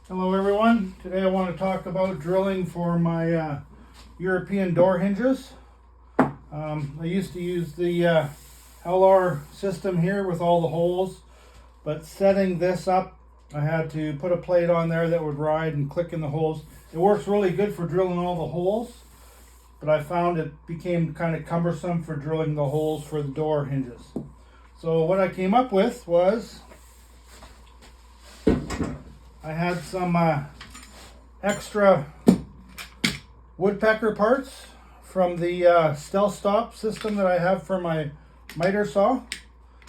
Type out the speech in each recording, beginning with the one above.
Hello everyone. Today I want to talk about drilling for my European door hinges. I used to use the LR system here with all the holes, but setting this up I had to put a plate on there that would ride and click in the holes. It works really good for drilling all the holes, but I found it became kind of cumbersome for drilling the holes for the door hinges. So what I came up with was I had some extra woodpecker parts from the Steath Stop system that I have for my miter saw.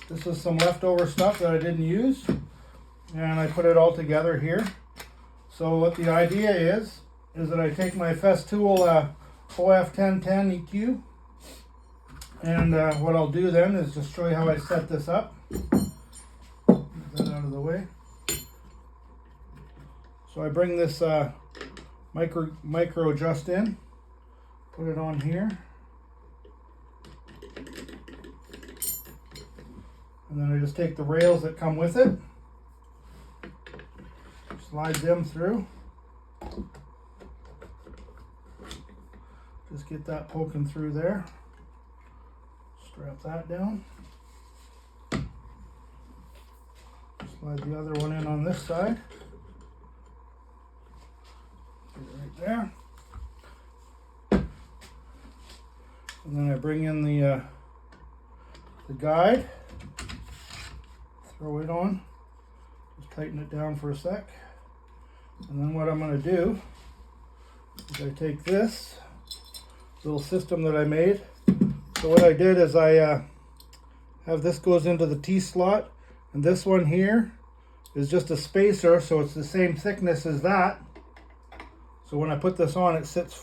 This is some leftover stuff that I didn't use, and I put it all together here. So what the idea is that I take my Festool OF1010 EQ, and what I'll do then is just show you how I set this up. Get that out of the way. So I bring this micro adjust in, put it on here, and then I just take the rails that come with it, slide them through, just get that poking through there, strap that down, slide the other one in on this side. Right there, and then I bring in the guide, throw it on, just tighten it down for a sec, and then what I'm going to do is I take this little system that I made. So what I did is I have this goes into the T slot, and this one here is just a spacer, so it's the same thickness as that. So when I put this on, it sits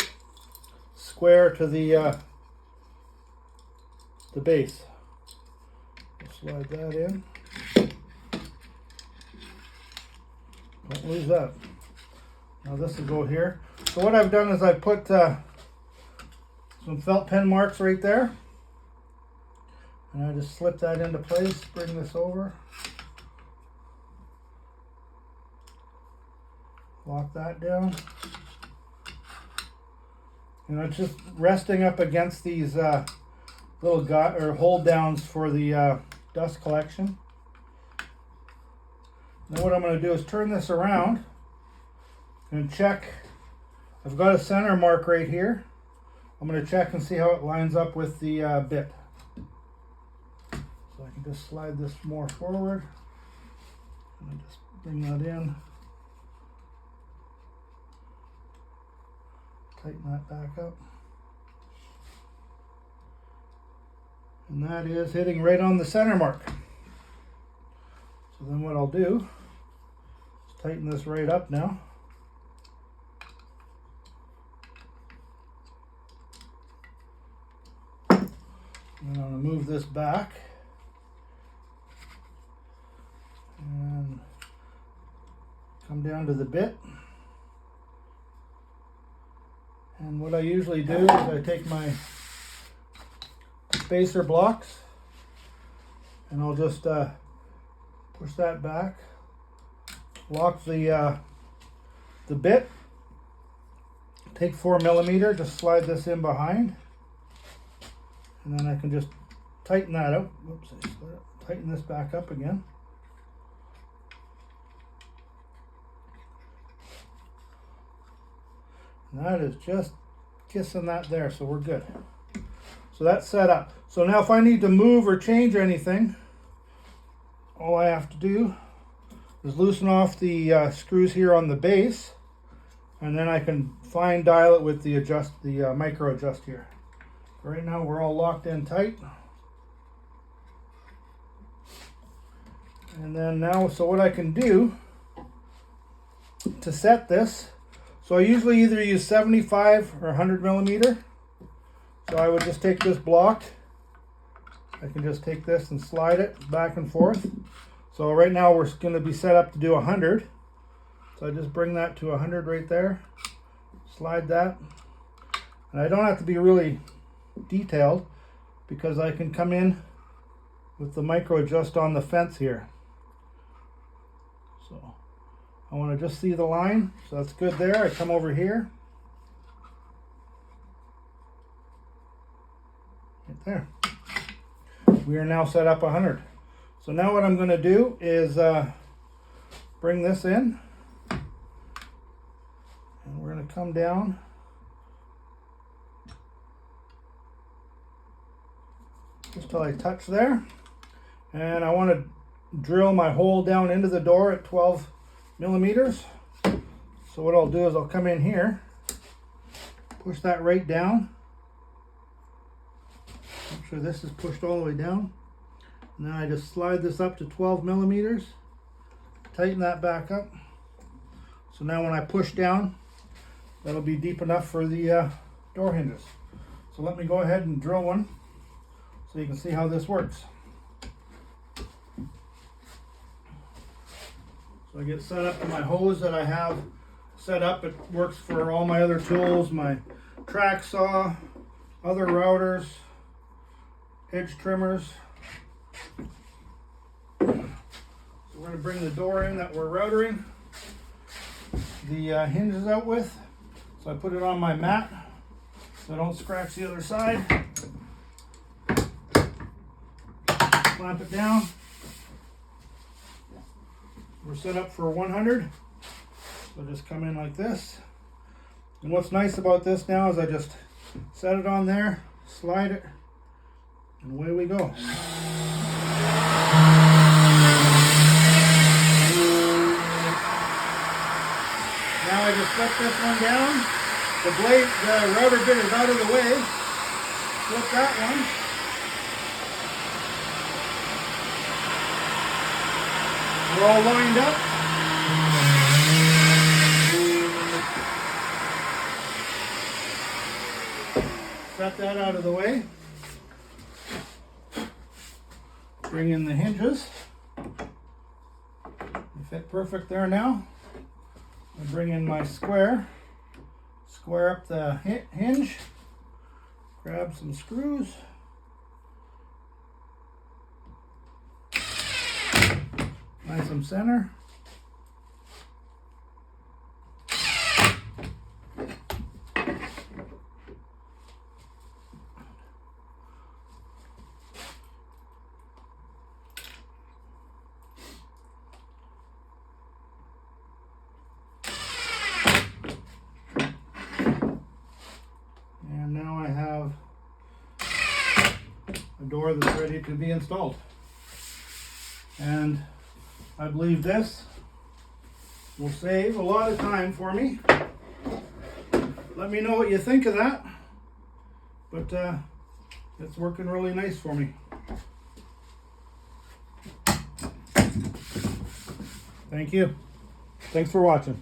square to the base. Slide that in. Don't lose that. Now this will go here. So what I've done is I put some felt pen marks right there, and I just slip that into place. Bring this over. Lock that down. And it's just resting up against these little hold downs for the dust collection. Then what I'm going to do is turn this around and check. I've got a center mark right here. I'm going to check and see how it lines up with the bit. So I can just slide this more forward and just bring that in. Tighten that back up. And that is hitting right on the center mark. So then what I'll do is tighten this right up now. And I'm going to move this back. And come down to the bit. And what I usually do is I take my spacer blocks and I'll just push that back, lock the bit, take 4mm, just slide this in behind, and then I can just tighten that up. Whoops, I slid it. Tighten this back up again. That is just kissing that there, so we're good. So that's set up. So now if I need to move or change anything, all I have to do is loosen off the screws here on the base, and then I can fine dial it with the micro adjust here. Right now we're all locked in tight. And then now, so what I can do to set this, so I usually either use 75 or 100mm. So I would just take this block. I can just take this and slide it back and forth. So right now we're going to be set up to do 100. So I just bring that to 100 right there. Slide that. And I don't have to be really detailed because I can come in with the micro adjust on the fence here. So I want to just see the line, so that's good there. I come over here. Right there. We are now set up 100. So now what I'm going to do is bring this in. And we're going to come down. Just till I touch there. And I want to drill my hole down into the door at 12 millimeters. So what I'll do is I'll come in here, push that right down. Make sure this is pushed all the way down. Now I just slide this up to 12 millimeters, tighten that back up. So now when I push down, that'll be deep enough for the door hinges. So let me go ahead and drill one so you can see how this works. So I get set up to my hose that I have set up. It works for all my other tools, my track saw, other routers, edge trimmers. So we're going to bring the door in that we're routering the hinges out with. So I put it on my mat so I don't scratch the other side. Clamp it down. We're set up for 100. So just come in like this. And what's nice about this now is I just set it on there, slide it, and away we go. Now I just flip this one down. The blade, the router bit is out of the way. Flip that one. We're all lined up. Set that out of the way. Bring in the hinges. They fit perfect there now. I bring in my square. Square up the hinge. Grab some screws. Nice and center. And now I have a door that's ready to be installed. And I believe this will save a lot of time for me. Let me know what you think of that. But it's working really nice for me. Thank you. Thanks for watching.